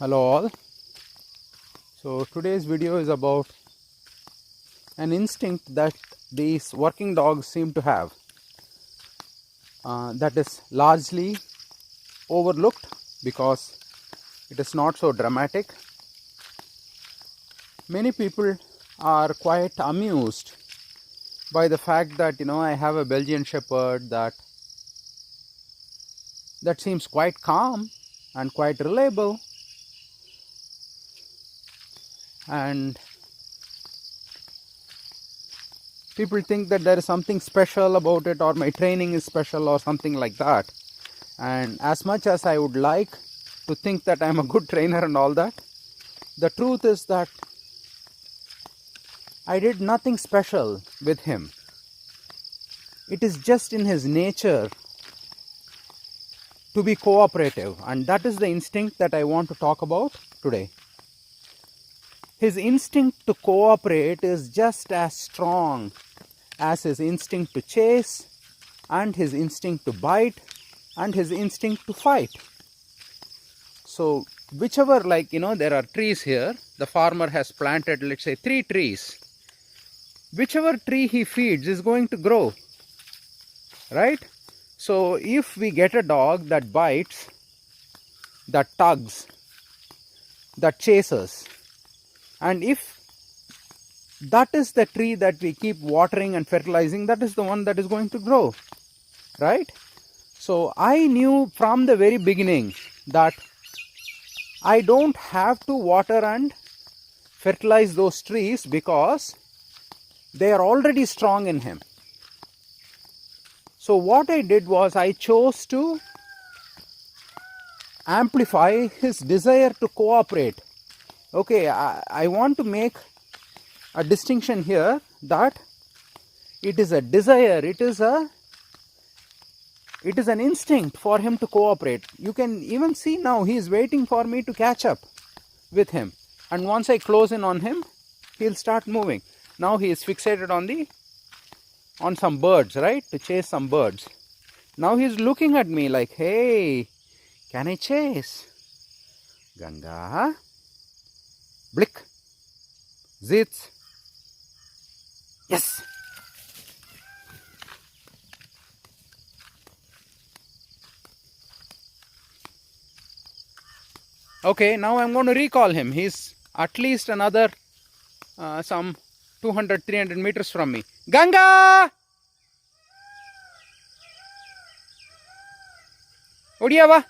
Hello all. So today's video is about an instinct that these working dogs seem to have that is largely overlooked because it is not so dramatic. Many people are quite amused by the fact that I have a Belgian Shepherd that seems quite calm and quite reliable, and people think that there is something special about it, or my training is special or something like that. And as much as I would like to think that I'm a good trainer and all that, the truth is that I did nothing special with him. It is just in his nature to be cooperative, and that is the instinct that I want to talk about today. His instinct to cooperate is just as strong as his instinct to chase, and his instinct to bite, and his instinct to fight. So whichever, there are trees here, the farmer has planted, let's say, 3 trees. Whichever tree he feeds is going to grow, right? So if we get a dog that bites, that tugs, that chases, and if that is the tree that we keep watering and fertilizing, that is the one that is going to grow, right? So I knew from the very beginning that I don't have to water and fertilize those trees because they are already strong in him. So what I did was I chose to amplify his desire to cooperate. Okay, I want to make a distinction here that it is a desire, it is an instinct for him to cooperate. You can even see now he is waiting for me to catch up with him, and once I close in on him, he'll start moving. Now he is fixated on some birds, right, to chase some birds. Now he's looking at me like, hey, can I chase? Ganga, blick, zits, yes. Okay, now I'm going to recall him. He's at least another some 200-300 meters from me. Ganga! Odiava!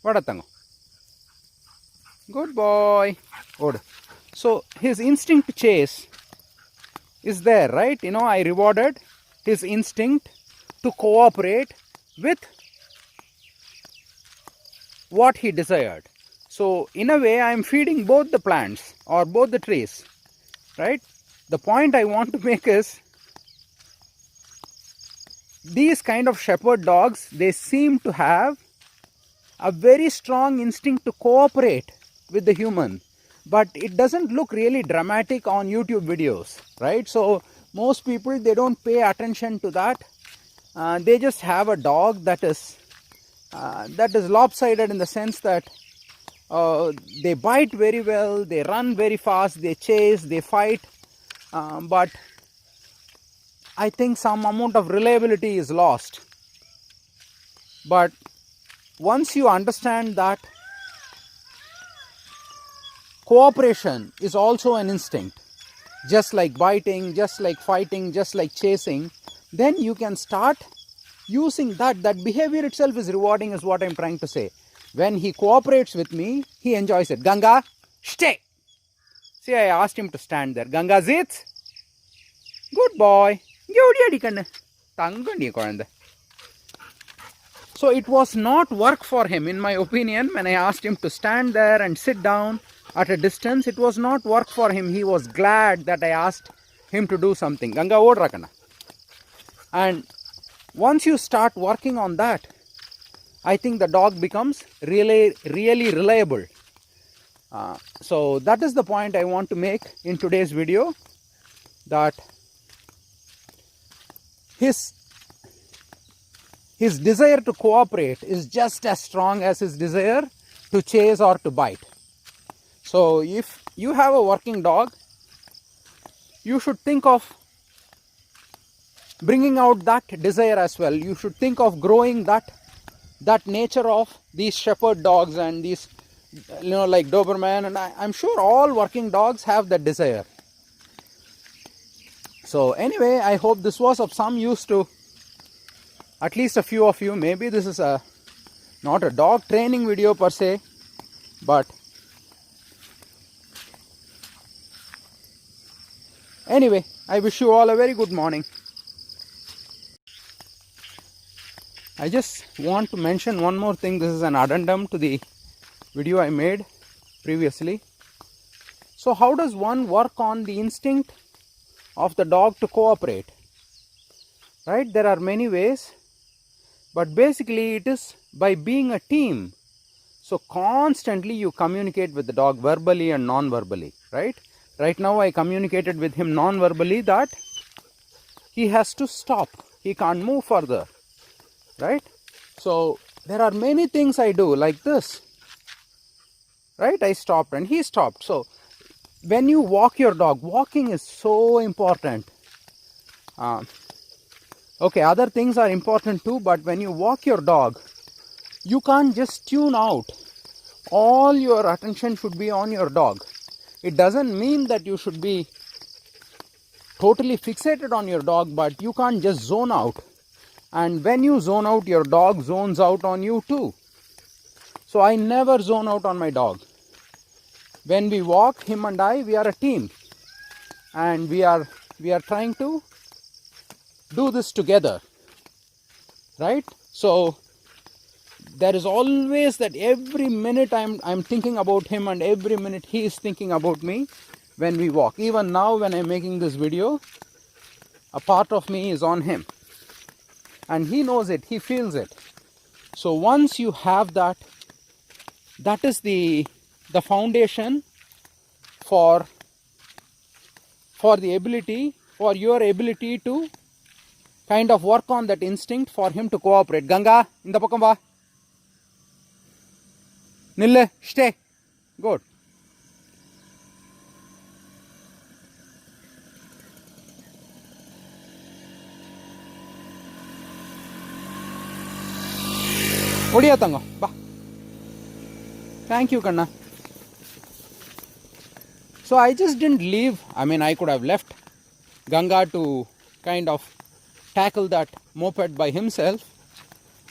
Vadatango. Good boy. Good. So his instinct to chase is there, right? I rewarded his instinct to cooperate with what he desired. So in a way, I am feeding both the plants or both the trees, right? The point I want to make is these kind of shepherd dogs, they seem to have a very strong instinct to cooperate with the human, but it doesn't look really dramatic on YouTube videos, right? So most people, they don't pay attention to that. They just have a dog that is lopsided in the sense that they bite very well, they run very fast, they chase, they fight, but I think some amount of reliability is lost. But once you understand that cooperation is also an instinct, just like biting, just like fighting, just like chasing, then you can start using that behavior itself is rewarding, is what I'm trying to say. When he cooperates with me, he enjoys it. Ganga, stay. See, I asked him to stand there. Ganga, zits. Good boy. So it was not work for him, in my opinion, when I asked him to stand there and sit down at a distance. It was not work for him. He was glad that I asked him to do something. Ganga, odrakana. And once you start working on that, I think the dog becomes really reliable. So that is the point I want to make in today's video, that his his desire to cooperate is just as strong as his desire to chase or to bite. So if you have a working dog, you should think of bringing out that desire as well. You should think of growing that nature of these shepherd dogs and these, like Doberman, and I'm sure all working dogs have that desire. So anyway, I hope this was of some use to at least a few of you. Maybe this is not a dog training video per se, but anyway, I wish you all a very good morning. I just want to mention one more thing. This is an addendum to the video I made previously. So how does one work on the instinct of the dog to cooperate? Right? There are many ways, but basically it is by being a team. So constantly you communicate with the dog verbally and non-verbally, right? Right now I communicated with him non-verbally that he has to stop. He can't move further, right? So there are many things I do like this, right? I stopped and he stopped. So when you walk your dog, walking is so important. Okay, other things are important too, but when you walk your dog, you can't just tune out. All your attention should be on your dog. It doesn't mean that you should be totally fixated on your dog, but you can't just zone out. And when you zone out, your dog zones out on you too. So I never zone out on my dog. When we walk, him and I, we are a team. And we are trying to do this together, right? So there is always that every minute I'm thinking about him and every minute he is thinking about me when we walk. Even now when I'm making this video, a part of me is on him. And he knows it, he feels it. So once you have that, that is the foundation for the ability, for your ability to kind of work on that instinct for him to cooperate. Ganga, in the pakam va. Nille, stay. Good. Odiya tango, ba. Thank you, Kanna. So I just didn't leave. I mean, I could have left Ganga to kind of tackle that moped by himself.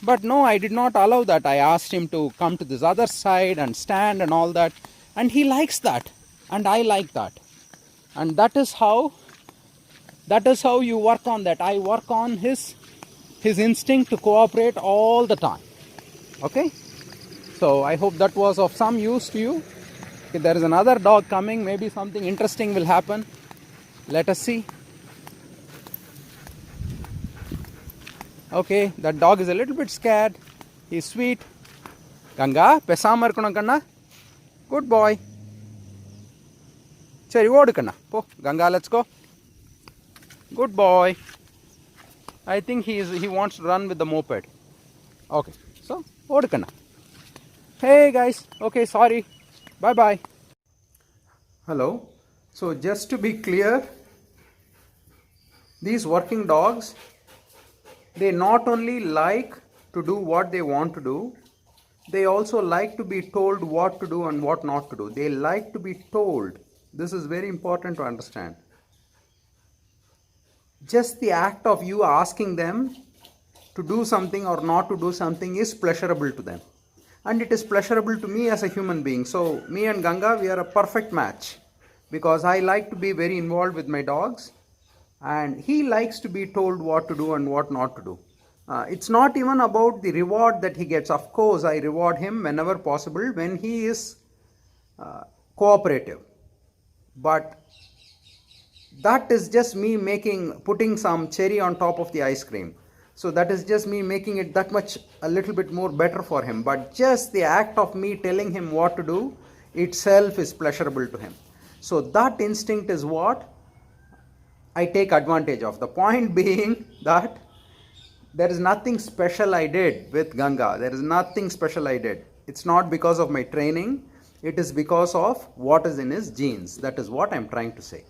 But no, I did not allow that. I asked him to come to this other side and stand and all that. And he likes that. And I like that. And that is how you work on that. I work on his instinct to cooperate all the time. Okay? So I hope that was of some use to you. Okay, there is another dog coming. Maybe something interesting will happen. Let us see. Okay, that dog is a little bit scared. He's sweet. Ganga, pesama irukano kanna. Good boy. Seri odu kanna. Po, Ganga, let's go. Good boy. I think he wants to run with the moped. Okay, so odu kanna. Hey guys. Okay, sorry. Bye bye. Hello. So just to be clear, these working dogs, they not only like to do what they want to do, they also like to be told what to do and what not to do. They like to be told. This is very important to understand. Just the act of you asking them to do something or not to do something is pleasurable to them. And it is pleasurable to me as a human being. So me and Ganga, we are a perfect match because I like to be very involved with my dogs. And he likes to be told what to do and what not to do. It's not even about the reward that he gets. Of course, I reward him whenever possible when he is cooperative. But that is just me putting some cherry on top of the ice cream. So that is just me making it that much a little bit more better for him. But just the act of me telling him what to do itself is pleasurable to him. So that instinct is what I take advantage of. The point being that There is nothing special I did with Ganga. There is nothing special I did. It's not because of my training. It is because of what is in his genes. That is what I'm trying to say.